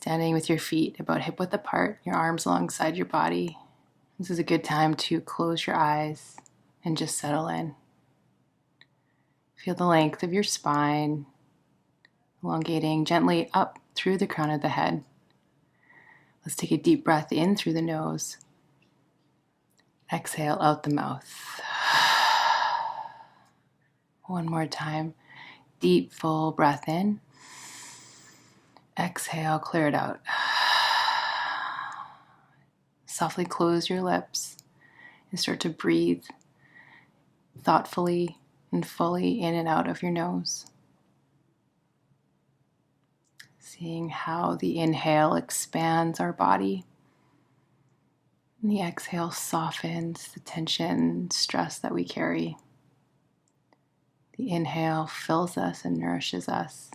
Standing with your feet about hip width apart, your arms alongside your body. This is a good time to close your eyes and just settle in. Feel the length of your spine, elongating gently up through the crown of the head. Let's take a deep breath in through the nose. Exhale out the mouth. One more time. Deep, full breath in. Exhale, clear it out. Softly close your lips and start to breathe thoughtfully and fully in and out of your nose. Seeing how the inhale expands our body and the exhale softens the tension, stress that we carry. The inhale fills us and nourishes us.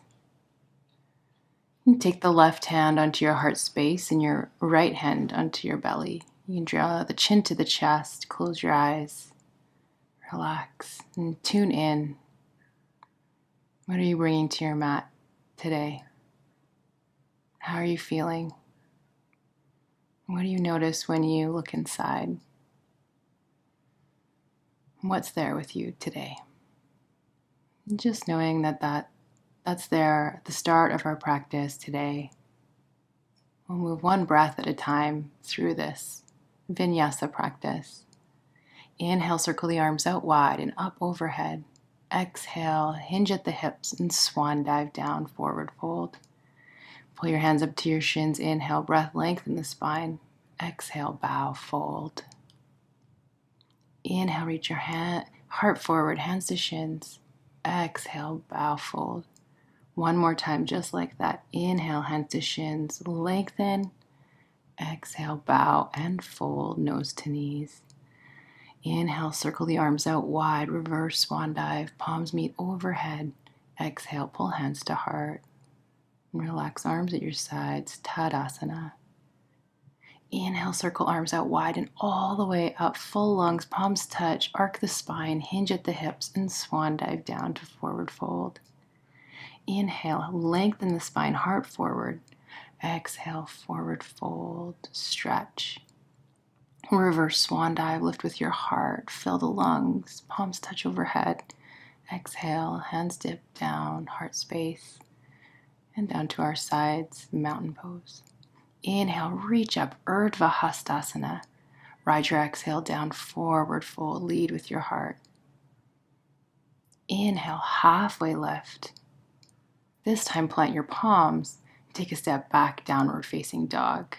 You can take the left hand onto your heart space and your right hand onto your belly. You can draw the chin to the chest, close your eyes, relax, and tune in. What are you bringing to your mat today? How are you feeling? What do you notice when you look inside? What's there with you today? And just knowing that's there at the start of our practice today. We'll move one breath at a time through this vinyasa practice. Inhale, circle the arms out wide and up overhead. Exhale, hinge at the hips and swan dive down, forward fold. Pull your hands up to your shins. Inhale, breath, lengthen the spine. Exhale, bow, fold. Inhale, reach your heart forward, hands to shins. Exhale, bow, fold. One more time, just like that. Inhale, hands to shins, lengthen. Exhale, bow and fold, nose to knees. Inhale, circle the arms out wide, reverse swan dive, palms meet overhead. Exhale, pull hands to heart. Relax arms at your sides, Tadasana. Inhale, circle arms out wide and all the way up, full lungs, palms touch, arc the spine, hinge at the hips, and swan dive down to forward fold. Inhale, lengthen the spine, heart forward. Exhale, forward fold, stretch. Reverse swan dive, lift with your heart, fill the lungs, palms touch overhead. Exhale, hands dip down, heart space, and down to our sides, mountain pose. Inhale, reach up, Urdhva Hastasana. Ride your exhale down, forward fold, lead with your heart. Inhale, halfway lift. This time plant your palms, take a step back, downward facing dog.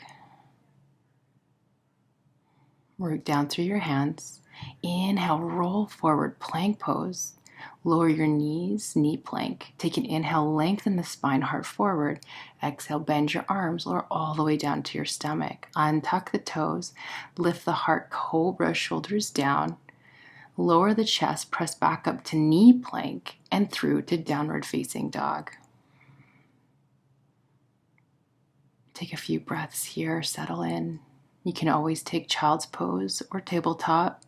Root down through your hands. Inhale, roll forward, plank pose. Lower your knees, knee plank. Take an inhale, lengthen the spine, heart forward. Exhale, bend your arms, lower all the way down to your stomach. Untuck the toes, lift the heart, cobra, shoulders down. Lower the chest, press back up to knee plank and through to downward facing dog. Take a few breaths here, settle in. You can always take child's pose or tabletop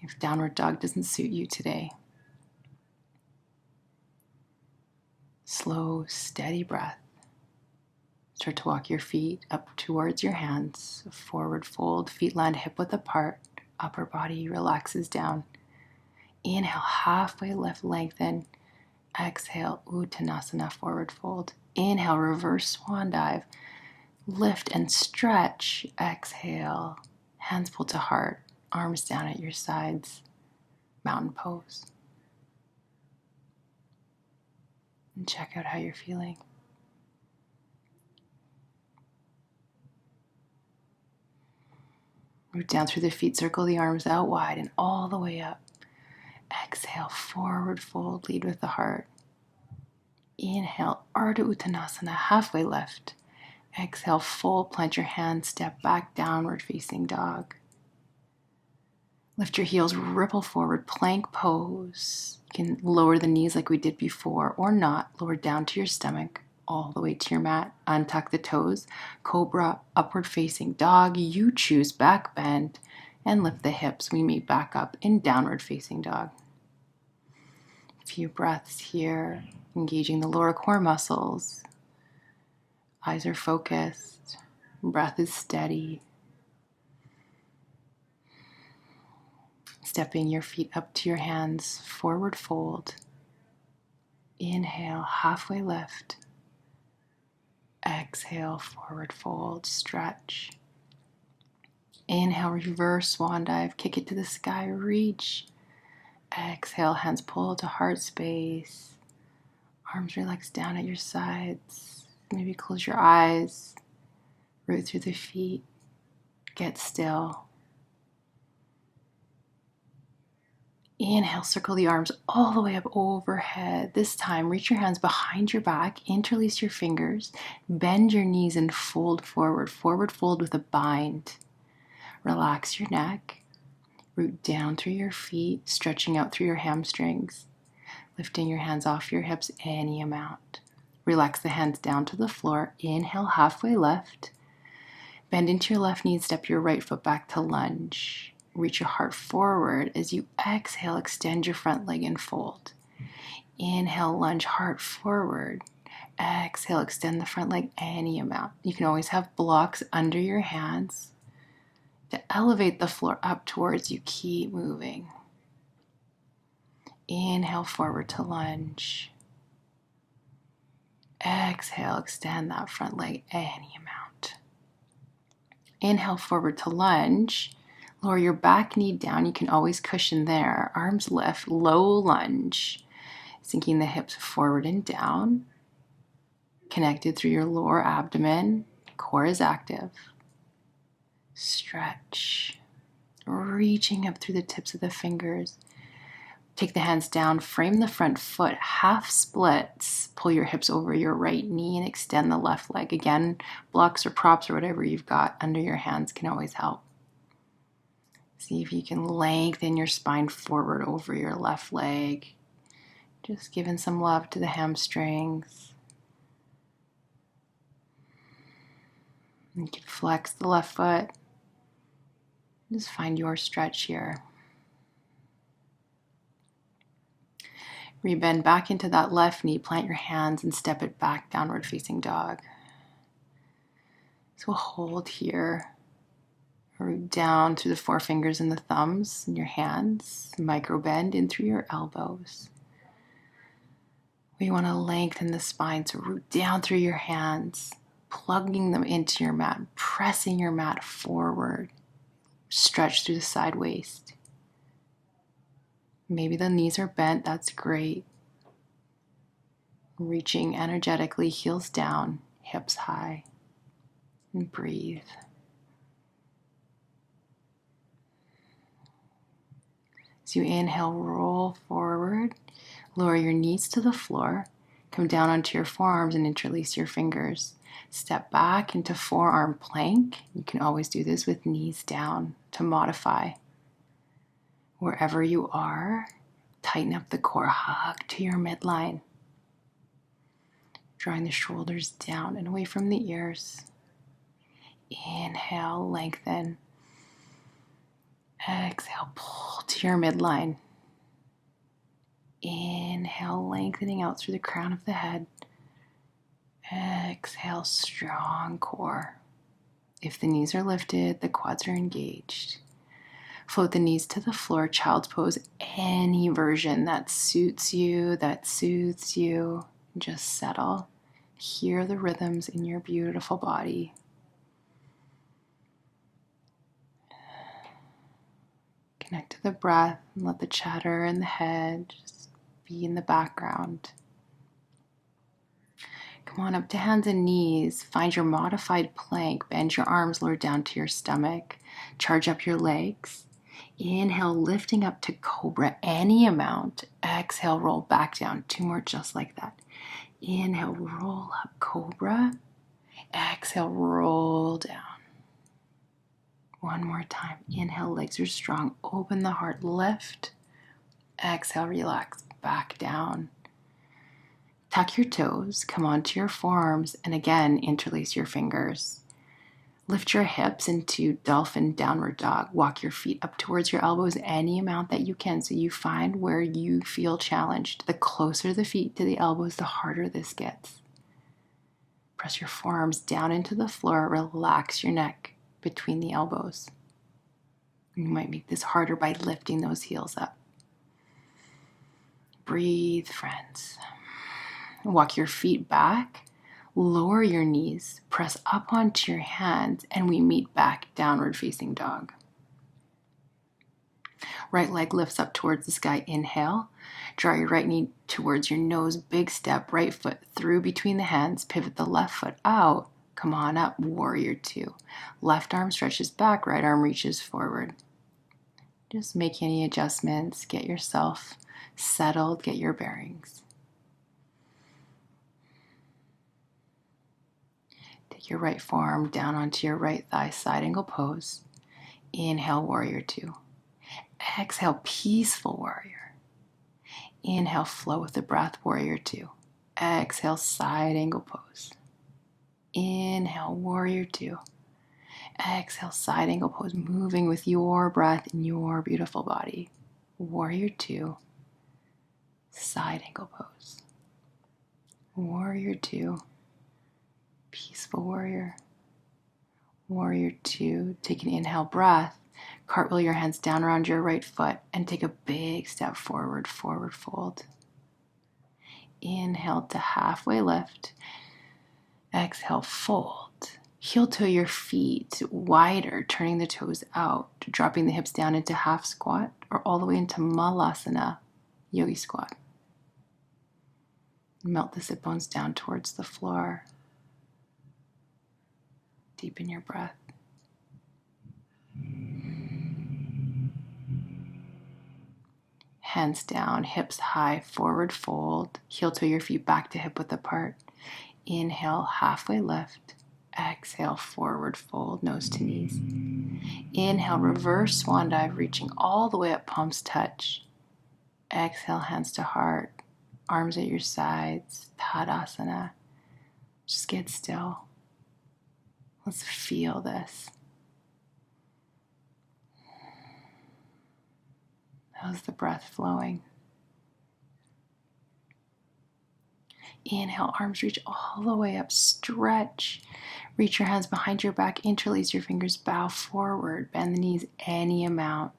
if downward dog doesn't suit you today. Slow, steady breath. Start to walk your feet up towards your hands. Forward fold, feet land hip width apart. Upper body relaxes down. Inhale, halfway lift, lengthen. Exhale, Uttanasana, forward fold. Inhale, reverse swan dive. Lift and stretch. Exhale, hands pull to heart, arms down at your sides, mountain pose. And check out how you're feeling. Root down through the feet, circle the arms out wide and all the way up. Exhale, forward fold, lead with the heart. Inhale, Ardha Uttanasana, halfway lift. Exhale, full, plant your hands, step back, downward facing dog. Lift your heels, ripple forward, plank pose. You can lower the knees like we did before or not. Lower down to your stomach, all the way to your mat. Untuck the toes, cobra, upward facing dog. You choose, back bend, and lift the hips. We meet back up in downward facing dog. A few breaths here, engaging the lower core muscles. Eyes are focused. Breath is steady. Stepping your feet up to your hands, forward fold. Inhale, halfway lift. Exhale, forward fold, stretch. Inhale, reverse swan dive, kick it to the sky, reach. Exhale, hands pull to heart space. Arms relax down at your sides. Maybe close your eyes. Root through the feet. Get still. Inhale, circle the arms all the way up overhead. This time, reach your hands behind your back, interlace your fingers, bend your knees and fold forward. Forward fold with a bind. Relax your neck. Root down through your feet, stretching out through your hamstrings. Lifting your hands off your hips any amount. Relax the hands down to the floor. Inhale, halfway lift. Bend into your left knee, step your right foot back to lunge. Reach your heart forward. As you exhale, extend your front leg and fold. Inhale, lunge, heart forward. Exhale, extend the front leg any amount. You can always have blocks under your hands to elevate the floor up towards you. Keep moving. Inhale, forward to lunge. Exhale, extend that front leg any amount. Inhale, forward to lunge. Lower your back knee down. You can always cushion there. Arms lift, low lunge. Sinking the hips forward and down. Connected through your lower abdomen. Core is active. Stretch. Reaching up through the tips of the fingers. Take the hands down, frame the front foot, half splits. Pull your hips over your right knee and extend the left leg. Again, blocks or props or whatever you've got under your hands can always help. See if you can lengthen your spine forward over your left leg. Just giving some love to the hamstrings. You can flex the left foot. Just find your stretch here. Rebend back into that left knee, plant your hands and step it back, downward facing dog. So we'll hold here. Root down through the forefingers and the thumbs in your hands. Micro bend in through your elbows. We want to lengthen the spine, so root down through your hands, plugging them into your mat, pressing your mat forward. Stretch through the side waist. Maybe the knees are bent, that's great. Reaching energetically, heels down, hips high, and breathe. As you inhale, roll forward, lower your knees to the floor, come down onto your forearms and interlace your fingers. Step back into forearm plank. You can always do this with knees down to modify. Wherever you are, tighten up the core, hug to your midline. Drawing the shoulders down and away from the ears. Inhale, lengthen. Exhale, pull to your midline. Inhale, lengthening out through the crown of the head. Exhale, strong core. If the knees are lifted, the quads are engaged. Float the knees to the floor, child's pose, any version that suits you, that soothes you. Just settle. Hear the rhythms in your beautiful body. Connect to the breath and let the chatter in the head just be in the background. Come on up to hands and knees. Find your modified plank. Bend your arms, lower down to your stomach. Charge up your legs. Inhale, lifting up to cobra, any amount. Exhale, roll back down. 2 more just like that. Inhale, roll up, cobra. Exhale, roll down. 1 more time. Inhale, legs are strong. Open the heart, lift. Exhale, relax, back down. Tuck your toes, come onto your forearms, and again, interlace your fingers. Lift your hips into dolphin downward dog. Walk your feet up towards your elbows any amount that you can so you find where you feel challenged. The closer the feet to the elbows, the harder this gets. Press your forearms down into the floor. Relax your neck between the elbows. You might make this harder by lifting those heels up. Breathe, friends. Walk your feet back. Lower your knees. Press up onto your hands, and we meet back downward facing dog. Right leg lifts up towards the sky. Inhale. Draw your right knee towards your nose. Big step. Right foot through between the hands. Pivot the left foot out. Come on up. Warrior two. Left arm stretches back. Right arm reaches forward. Just make any adjustments. Get yourself settled. Get your bearings. Take your right forearm down onto your right thigh. Side angle pose. Inhale, warrior two. Exhale, peaceful warrior. Inhale, flow with the breath, warrior two. Exhale, side angle pose. Inhale, warrior two. Exhale, side angle pose, moving with your breath in your beautiful body. Warrior two, side angle pose. Warrior two, peaceful warrior. Warrior two, take an inhale breath. Cartwheel your hands down around your right foot and take a big step forward, forward fold. Inhale to halfway lift. Exhale, fold. Heel toe your feet wider, turning the toes out, dropping the hips down into half squat or all the way into Malasana, yogi squat. Melt the sit bones down towards the floor. Deepen your breath. Hands down, hips high, forward fold. Heel toe your feet back to hip width apart. Inhale, halfway lift. Exhale, forward fold, nose to knees. Inhale, reverse swan dive, reaching all the way up, palms touch. Exhale, hands to heart, arms at your sides, Tadasana. Just get still. Let's feel this. How's the breath flowing? Inhale, arms reach all the way up, stretch. Reach your hands behind your back, interlace your fingers, bow forward, bend the knees any amount.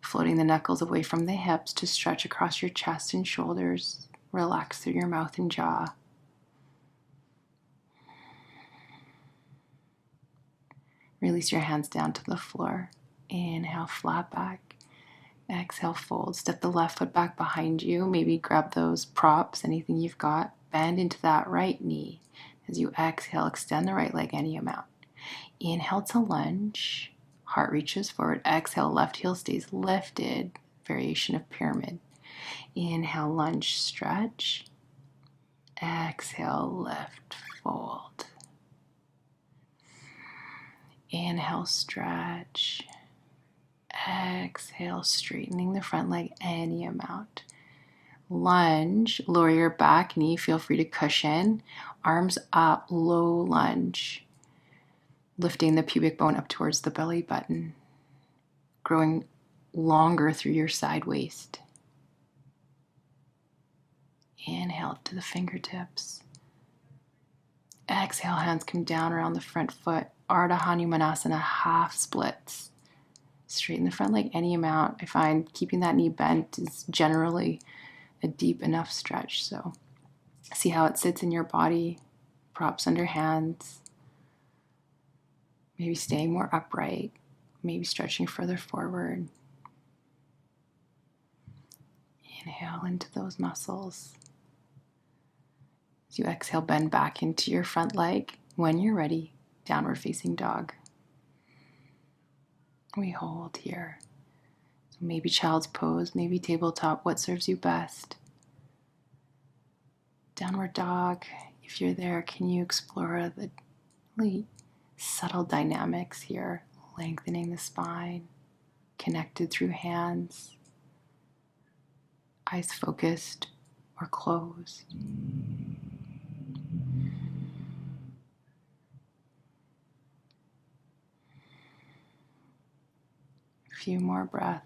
Floating the knuckles away from the hips to stretch across your chest and shoulders. Relax through your mouth and jaw. Release your hands down to the floor. Inhale, flat back. Exhale, fold. Step the left foot back behind you. Maybe grab those props, anything you've got. Bend into that right knee. As you exhale, extend the right leg any amount. Inhale to lunge. Heart reaches forward. Exhale, left heel stays lifted. Variation of pyramid. Inhale, lunge, stretch. Exhale, lift, fold. Inhale, stretch. Exhale, straightening the front leg any amount. Lunge, lower your back knee, feel free to cushion. Arms up, low lunge. Lifting the pubic bone up towards the belly button. Growing longer through your side waist. Inhale to the fingertips. Exhale, hands come down around the front foot. Ardha Hanumanasana, half splits. Straighten the front leg any amount. I find keeping that knee bent is generally a deep enough stretch. So see how it sits in your body. Props under hands. Maybe staying more upright. Maybe stretching further forward. Inhale into those muscles. As you exhale, bend back into your front leg. When you're ready, downward facing dog. We hold here. So maybe child's pose, maybe tabletop, what serves you best? Downward dog, if you're there, can you explore the really subtle dynamics here? Lengthening the spine, connected through hands, eyes focused or closed. A few more breaths.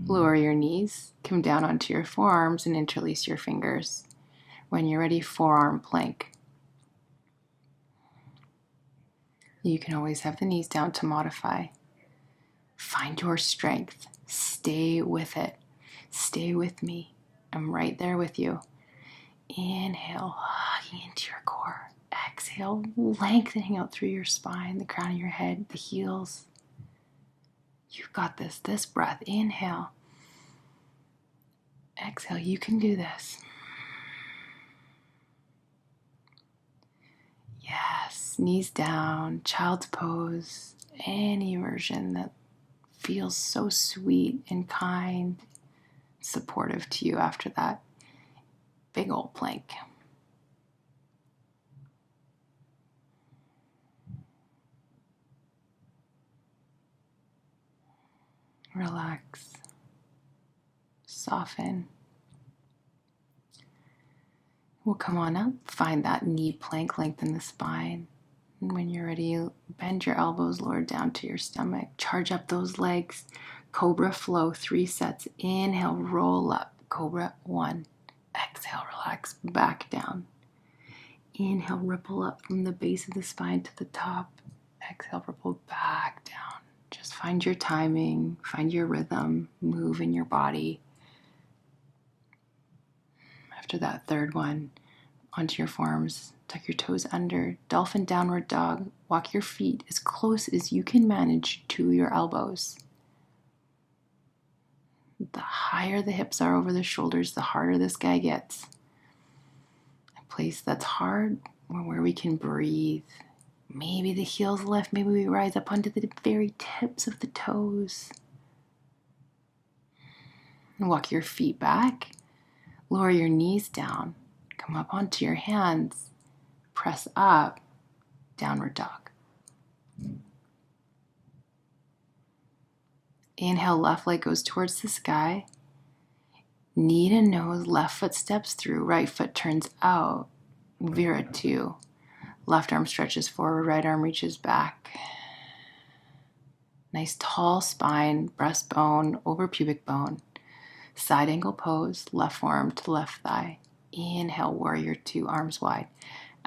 Lower your knees, come down onto your forearms and interlace your fingers. When you're ready, forearm plank. You can always have the knees down to modify. Find your strength. Stay with it. Stay with me. I'm right there with you. Inhale, hugging into your core. Exhale, lengthening out through your spine, the crown of your head, the heels. You've got this. This breath. Inhale. Exhale. You can do this. Yes. Knees down. Child's pose. Any version that feels so sweet and kind, supportive to you after that big old plank. Relax. Soften. We'll come on up. Find that knee plank, lengthen the spine. And when you're ready, bend your elbows, lower down to your stomach. Charge up those legs. Cobra flow, 3 sets. Inhale, roll up. Cobra, 1. Exhale, relax, back down. Inhale, ripple up from the base of the spine to the top. Exhale, ripple back down. Just find your timing, find your rhythm, move in your body. After that third one, onto your forearms, tuck your toes under, dolphin downward dog. Walk your feet as close as you can manage to your elbows. The higher the hips are over the shoulders, the harder this guy gets. A place that's hard where we can breathe. Maybe the heels lift, maybe we rise up onto the very tips of the toes. And walk your feet back, lower your knees down, come up onto your hands, press up, downward dog. Inhale, left leg goes towards the sky. Knee to nose, left foot steps through, right foot turns out. Vira 2. Left arm stretches forward, right arm reaches back. Nice tall spine, breastbone over pubic bone. Side angle pose, left forearm to left thigh. Inhale, warrior 2, arms wide.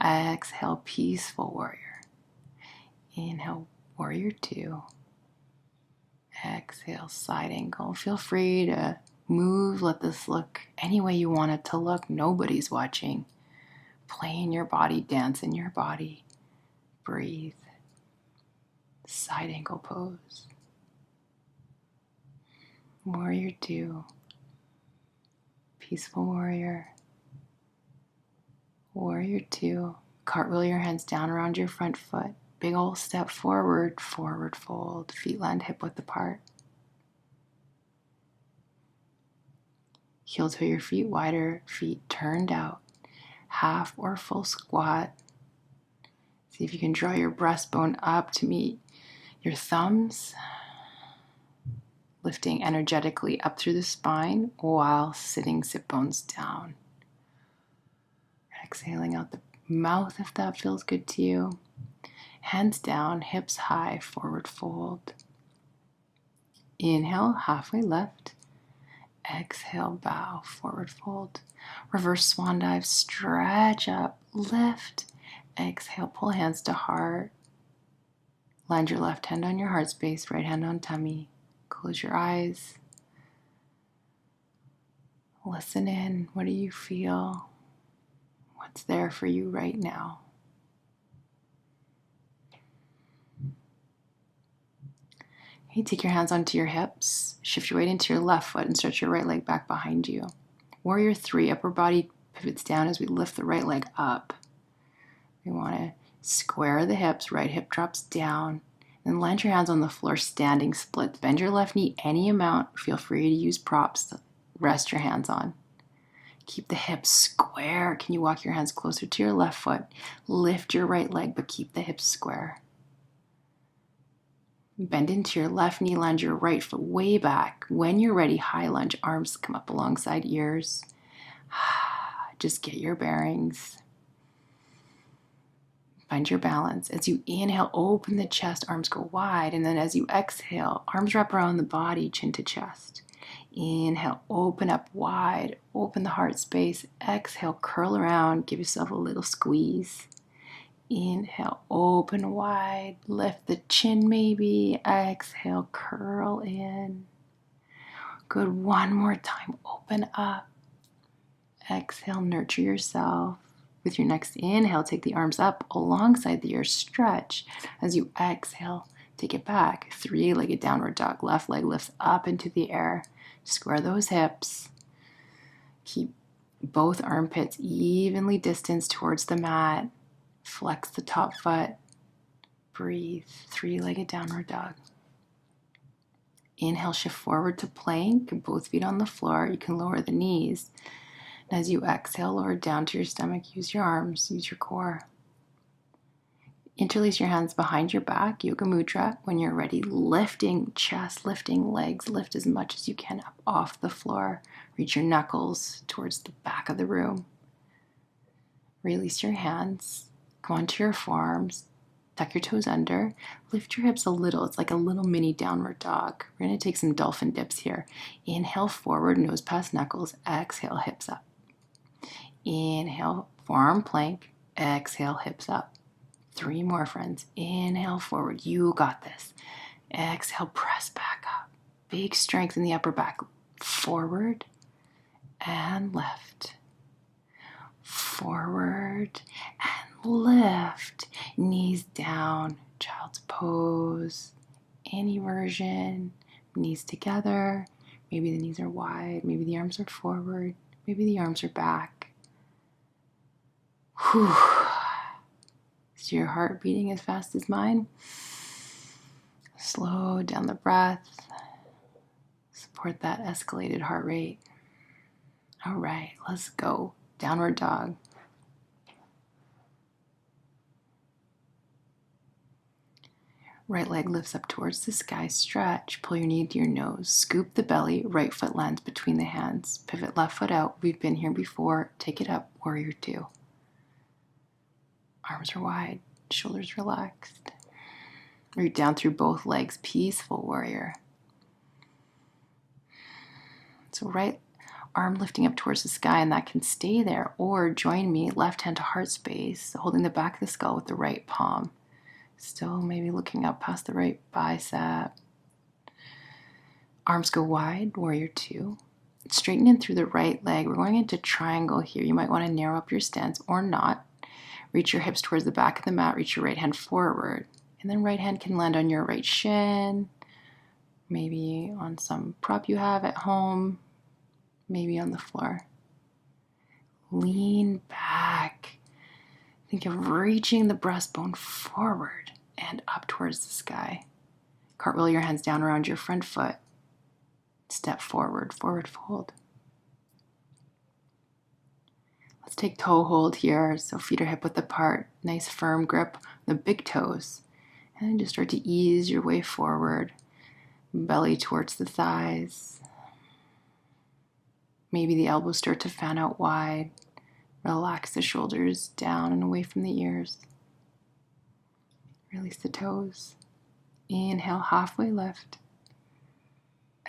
Exhale, peaceful warrior. Inhale, warrior 2. Exhale, side angle. Feel free to move, let this look any way you want it to look. Nobody's watching. Play in your body, dance in your body. Breathe. Side angle pose. Warrior 2. Peaceful warrior. Warrior 2. Cartwheel your hands down around your front foot. Big old step forward, forward fold. Feet land hip width apart. Heel toe your feet wider, feet turned out. Half or full squat. See if you can draw your breastbone up to meet your thumbs. Lifting energetically up through the spine while sitting sit bones down. Exhaling out the mouth if that feels good to you. Hands down, hips high, forward fold. Inhale, halfway lift. Exhale, bow, forward fold. Reverse swan dive, stretch up, lift. Exhale, pull hands to heart. Land your left hand on your heart space, right hand on tummy. Close your eyes. Listen in. What do you feel? What's there for you right now? Okay, take your hands onto your hips. Shift your weight into your left foot and stretch your right leg back behind you. Warrior 3, upper body pivots down as we lift the right leg up. We want to square the hips, right hip drops down. Then land your hands on the floor, standing splits. Bend your left knee any amount. Feel free to use props to rest your hands on. Keep the hips square. Can you walk your hands closer to your left foot? Lift your right leg, but keep the hips square. Bend into your left knee, land your right foot way back. When you're ready, high lunge, arms come up alongside ears. Just get your bearings. Find your balance. As you inhale, open the chest, arms go wide. And then as you exhale, arms wrap around the body, chin to chest. Inhale, open up wide, open the heart space. Exhale, curl around, give yourself a little squeeze. Inhale, open wide, lift the chin maybe. Exhale, curl in. Good, one more time, open up. Exhale, nurture yourself. With your next inhale, take the arms up alongside the ears, stretch. As you exhale, take it back. Three-legged downward dog. Left leg lifts up into the air. Square those hips. Keep both armpits evenly distanced towards the mat. Flex the top foot. Breathe. Three-legged downward dog. Inhale, shift forward to plank. Both feet on the floor. You can lower the knees. As you exhale, lower down to your stomach. Use your arms. Use your core. Interlace your hands behind your back. Yoga Mudra. When you're ready, lifting chest, lifting legs. Lift as much as you can up off the floor. Reach your knuckles towards the back of the room. Release your hands. Go onto your forearms. Tuck your toes under. Lift your hips a little. It's like a little mini downward dog. We're going to take some dolphin dips here. Inhale forward, nose past knuckles. Exhale, hips up. Inhale, forearm plank. Exhale, hips up. 3 more, friends. Inhale forward. You got this. Exhale, press back up. Big strength in the upper back. Forward and left. Forward and lift. Knees down. Child's pose. Any version. Knees together. Maybe the knees are wide. Maybe the arms are forward. Maybe the arms are back. Whew. Is your heart beating as fast as mine? Slow down the breath. Support that escalated heart rate. All right, let's go. Downward dog. Right leg lifts up towards the sky. Stretch. Pull your knee to your nose. Scoop the belly. Right foot lands between the hands. Pivot left foot out. We've been here before. Take it up. Warrior 2. Arms are wide. Shoulders relaxed. Root down through both legs. Peaceful warrior. So right arm lifting up towards the sky, and that can stay there. Or join me, left hand to heart space, holding the back of the skull with the right palm. Still maybe looking up past the right bicep. Arms go wide, warrior 2. Straighten in through the right leg. We're going into triangle here. You might want to narrow up your stance or not. Reach your hips towards the back of the mat. Reach your right hand forward. And then right hand can land on your right shin. Maybe on some prop you have at home. Maybe on the floor. Lean back. Think of reaching the breastbone forward and up towards the sky. Cartwheel your hands down around your front foot. Step forward, forward fold. Let's take toe hold here. So feet are hip width apart. Nice firm grip on the big toes. And then just start to ease your way forward. Belly towards the thighs. Maybe the elbows start to fan out wide. Relax the shoulders down and away from the ears. Release the toes. Inhale, halfway lift.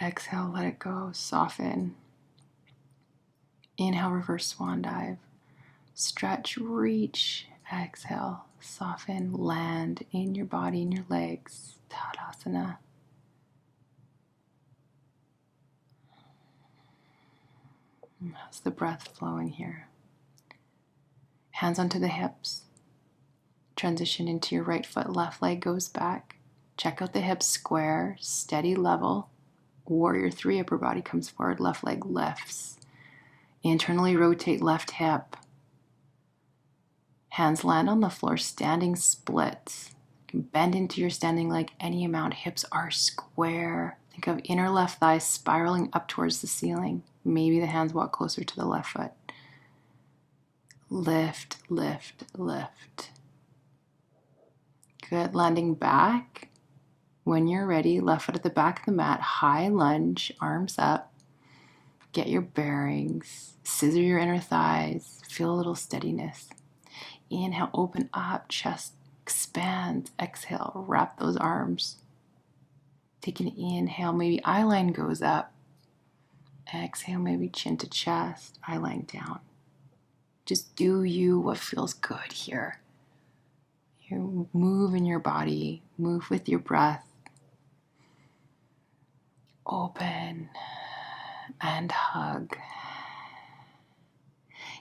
Exhale, let it go, soften. Inhale, reverse swan dive. Stretch, reach. Exhale, soften, land in your body, in your legs. Tadasana. How's the breath flowing here? Hands onto the hips. Transition into your right foot, left leg goes back. Check out the hips square, steady level. Warrior 3, upper body comes forward, left leg lifts. Internally rotate left hip. Hands land on the floor, standing splits. You can bend into your standing leg any amount. Hips are square. Think of inner left thigh spiraling up towards the ceiling. Maybe the hands walk closer to the left foot. Lift, lift, lift. Good. Landing back. When you're ready, left foot at the back of the mat, high lunge, arms up. Get your bearings. Scissor your inner thighs. Feel a little steadiness. Inhale, open up, chest expands. Exhale, wrap those arms. Take an inhale, maybe eye line goes up. Exhale, maybe chin to chest, eye line down. Just do you what feels good here. You move in your body, move with your breath. Open and hug.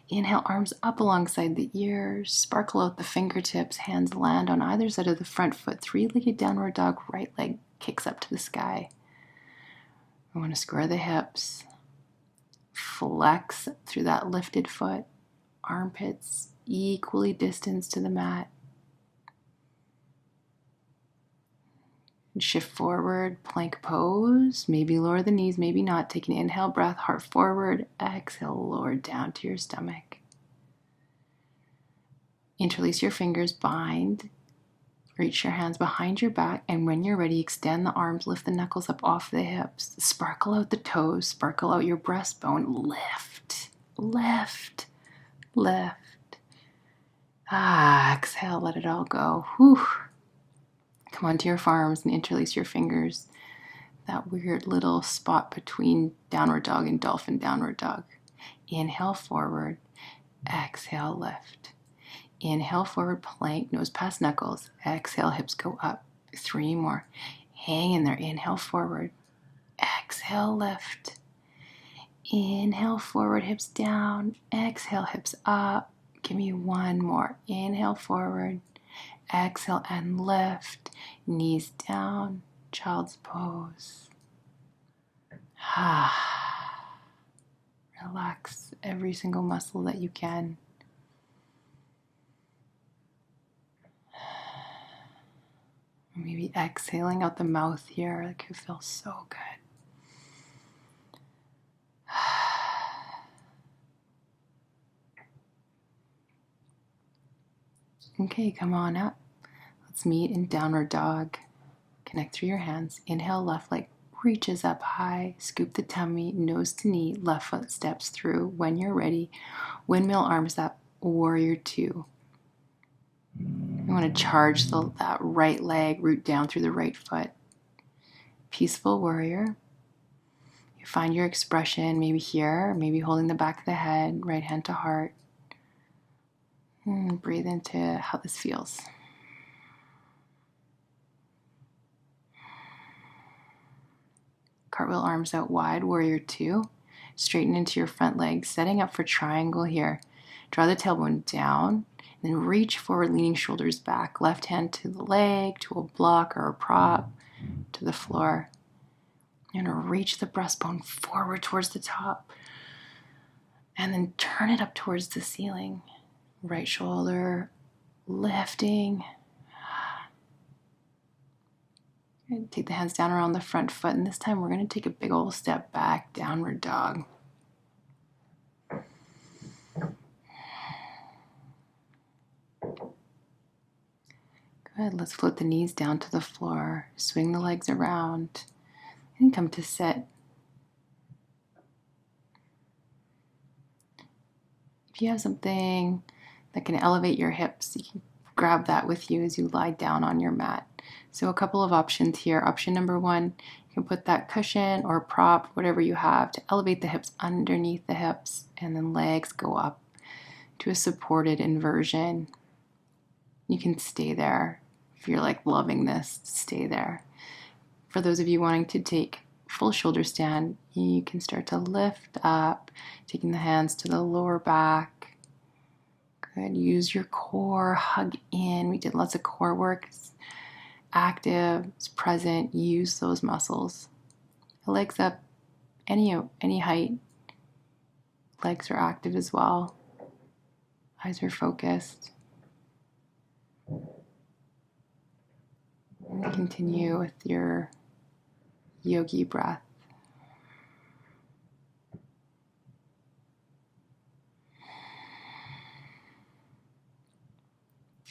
Inhale, arms up alongside the ears. Sparkle out the fingertips. Hands land on either side of the front foot. Three-legged downward dog. Right leg kicks up to the sky. I want to square the hips. Flex through that lifted foot. Armpits equally distanced to the mat. Shift forward, plank pose. Maybe lower the knees, maybe not. Take an inhale breath, heart forward. Exhale, lower down to your stomach. Interlace your fingers, bind. Reach your hands behind your back, and when you're ready, extend the arms, lift the knuckles up off the hips. Sparkle out the toes, sparkle out your breastbone. Lift, lift, lift. Exhale, let it all go. Whew. Come onto your forearms and interlace your fingers. That weird little spot between downward dog and dolphin downward dog. Inhale forward, exhale lift. Inhale forward, plank, nose past knuckles. Exhale, hips go up. 3 more. Hang in there. Inhale forward, exhale lift. Inhale forward, hips down. Exhale, hips up. Give me 1 more. Inhale forward, exhale and lift. Knees down, child's pose. Relax every single muscle that you can. Maybe exhaling out the mouth here. That could feel so good. Okay, come on up. Let's meet in downward dog. Connect through your hands. Inhale, left leg reaches up high. Scoop the tummy, nose to knee. Left foot steps through. When you're ready, windmill arms up. Warrior 2. You want to charge that right leg, root down through the right foot. Peaceful warrior. You find your expression maybe here, maybe holding the back of the head, right hand to heart. Breathe into how this feels. Cartwheel arms out wide, warrior 2. Straighten into your front leg, setting up for triangle here. Draw the tailbone down, then reach forward, leaning shoulders back. Left hand to the leg, to a block or a prop, to the floor. You're going to reach the breastbone forward towards the top, and then turn it up towards the ceiling. Right shoulder lifting. Take the hands down around the front foot, and this time we're going to take a big old step back, downward dog. Good, let's float the knees down to the floor, swing the legs around, and come to sit. If you have something that can elevate your hips, you can grab that with you as you lie down on your mat. So a couple of options here. Option number 1, you can put that cushion or prop, whatever you have, to elevate the hips underneath the hips, and then legs go up to a supported inversion. You can stay there. If you're like loving this, stay there. For those of you wanting to take full shoulder stand, you can start to lift up, taking the hands to the lower back. Good. Use your core, hug in. We did lots of core work. It's active, it's present. Use those muscles. Legs up, any height. Legs are active as well. Eyes are focused. And continue with your yogi breath.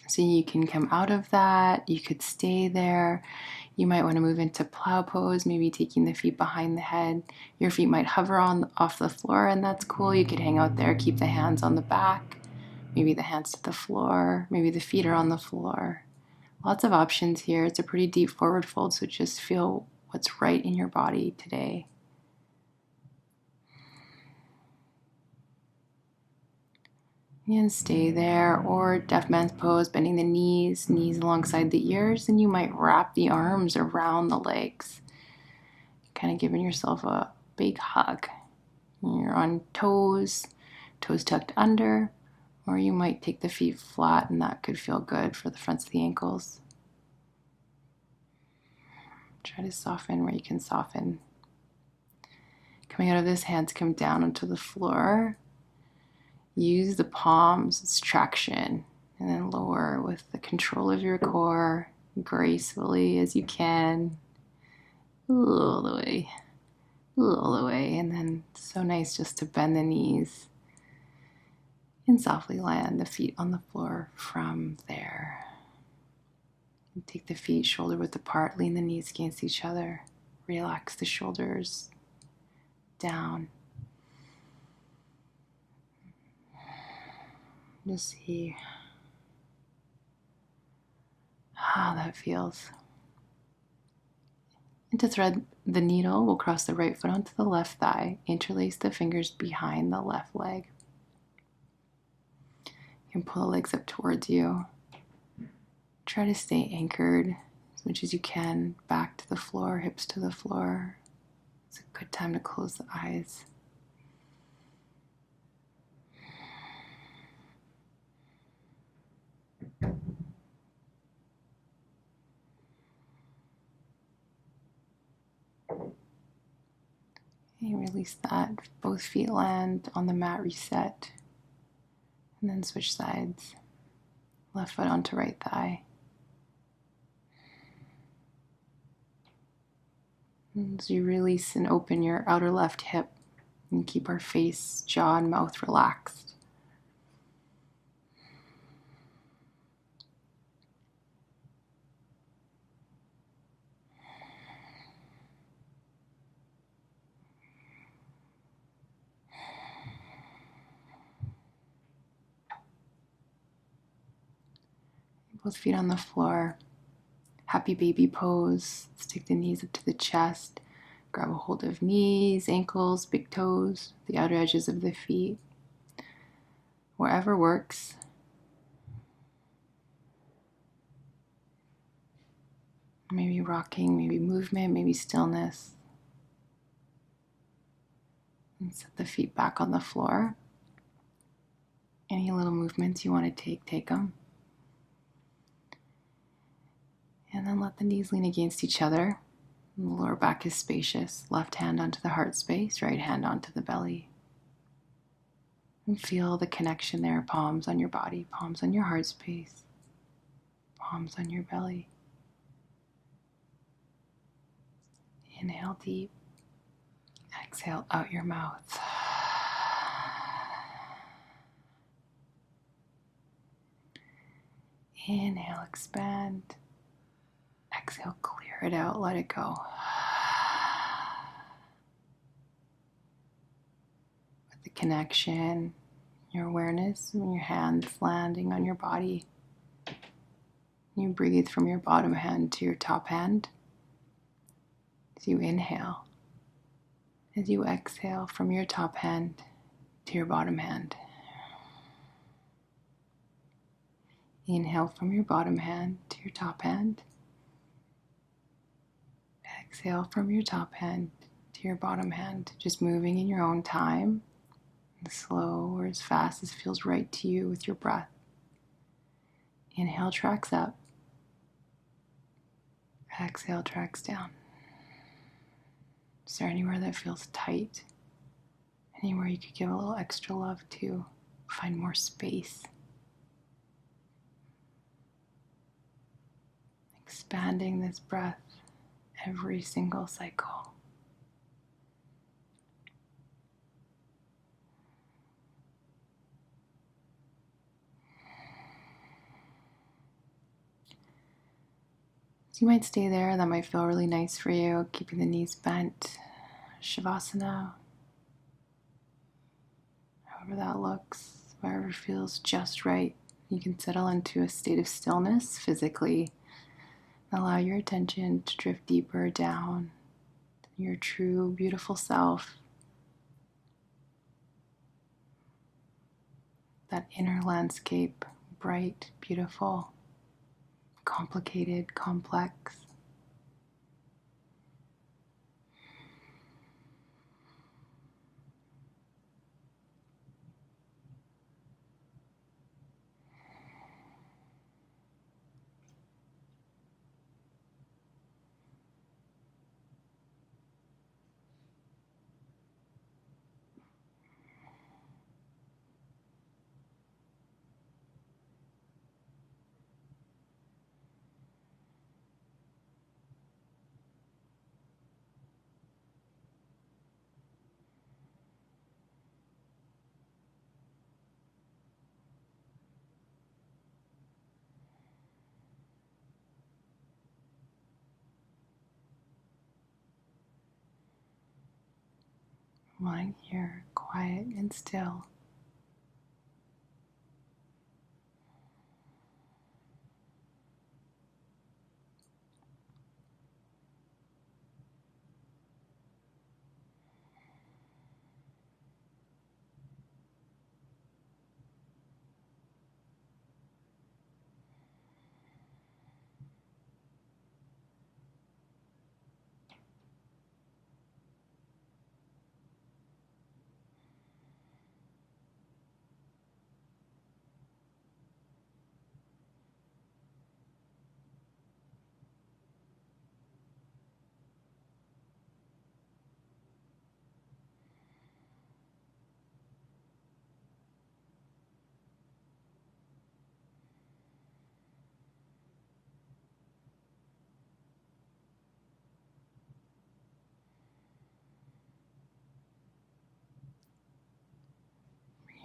So you can come out of that, you could stay there. You might want to move into plow pose, maybe taking the feet behind the head. Your feet might hover off the floor, and that's cool. You could hang out there, keep the hands on the back, maybe the hands to the floor, maybe the feet are on the floor. Lots of options here. It's a pretty deep forward fold, so just feel what's right in your body today. And stay there, or deaf man's pose, bending the knees alongside the ears, and you might wrap the arms around the legs, kind of giving yourself a big hug. You're on toes tucked under, or you might take the feet flat, and that could feel good for the fronts of the ankles. Try to soften where you can soften. Coming out of this, hands come down onto the floor. Use the palms as traction, and then lower with the control of your core, gracefully as you can. All the way. All the way. And then so nice just to bend the knees and softly land the feet on the floor from there. And take the feet shoulder width apart, lean the knees against each other. Relax the shoulders down. Just see how that feels. And to thread the needle, we'll cross the right foot onto the left thigh, interlace the fingers behind the left leg. You can pull the legs up towards you. Try to stay anchored as much as you can, back to the floor, hips to the floor. It's a good time to close the eyes. And release that. Both feet land on the mat, reset. And then switch sides. Left foot onto right thigh. And as you release and open your outer left hip, and keep our face, jaw, and mouth relaxed. Both feet on the floor. Happy baby pose. Let's take the knees up to the chest. Grab a hold of knees, ankles, big toes, the outer edges of the feet. Wherever works. Maybe rocking, maybe movement, maybe stillness. And set the feet back on the floor. Any little movements you want to take them. And then let the knees lean against each other. And the lower back is spacious. Left hand onto the heart space, right hand onto the belly. And feel the connection there. Palms on your body, palms on your heart space, palms on your belly. Inhale deep. Exhale out your mouth. Inhale, expand. Exhale, clear it out, let it go. With the connection, your awareness, and your hands landing on your body. You breathe from your bottom hand to your top hand. As you inhale, as you exhale from your top hand to your bottom hand. Inhale from your bottom hand to your top hand. Exhale from your top hand to your bottom hand, just moving in your own time, as slow or as fast as feels right to you with your breath. Inhale tracks up. Exhale tracks down. Is there anywhere that feels tight? Anywhere you could give a little extra love to? Find more space. Expanding this breath every single cycle. So you might stay there. That might feel really nice for you, keeping the knees bent. Shavasana. However that looks, wherever feels just right. You can settle into a state of stillness physically. Allow your attention to drift deeper down to your true, beautiful self. that inner landscape, bright, beautiful, complicated, complex. Lying here, quiet and still.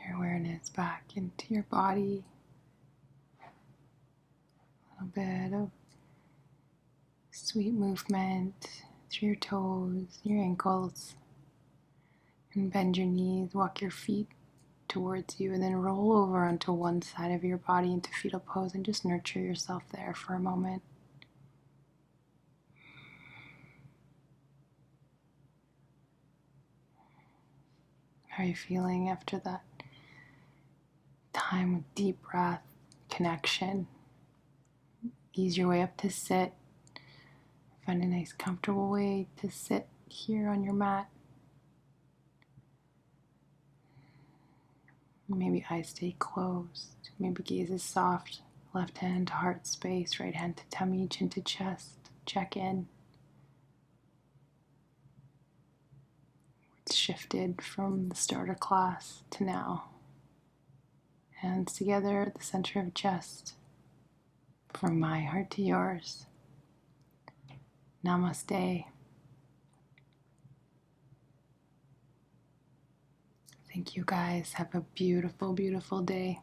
Your awareness back into your body. A little bit of sweet movement through your toes, your ankles, and bend your knees, walk your feet towards you, and then roll over onto one side of your body into fetal pose and just nurture yourself there for a moment. How are you feeling after that time with deep breath, connection? Ease your way up to sit. Find a nice comfortable way to sit here on your mat. Maybe eyes stay closed. Maybe gaze is soft. Left hand to heart space, right hand to tummy, chin to chest. Check in. It's shifted from the starter class to now. Hands together at the center of chest. From my heart to yours. Namaste. Thank you guys. Have a beautiful, beautiful day.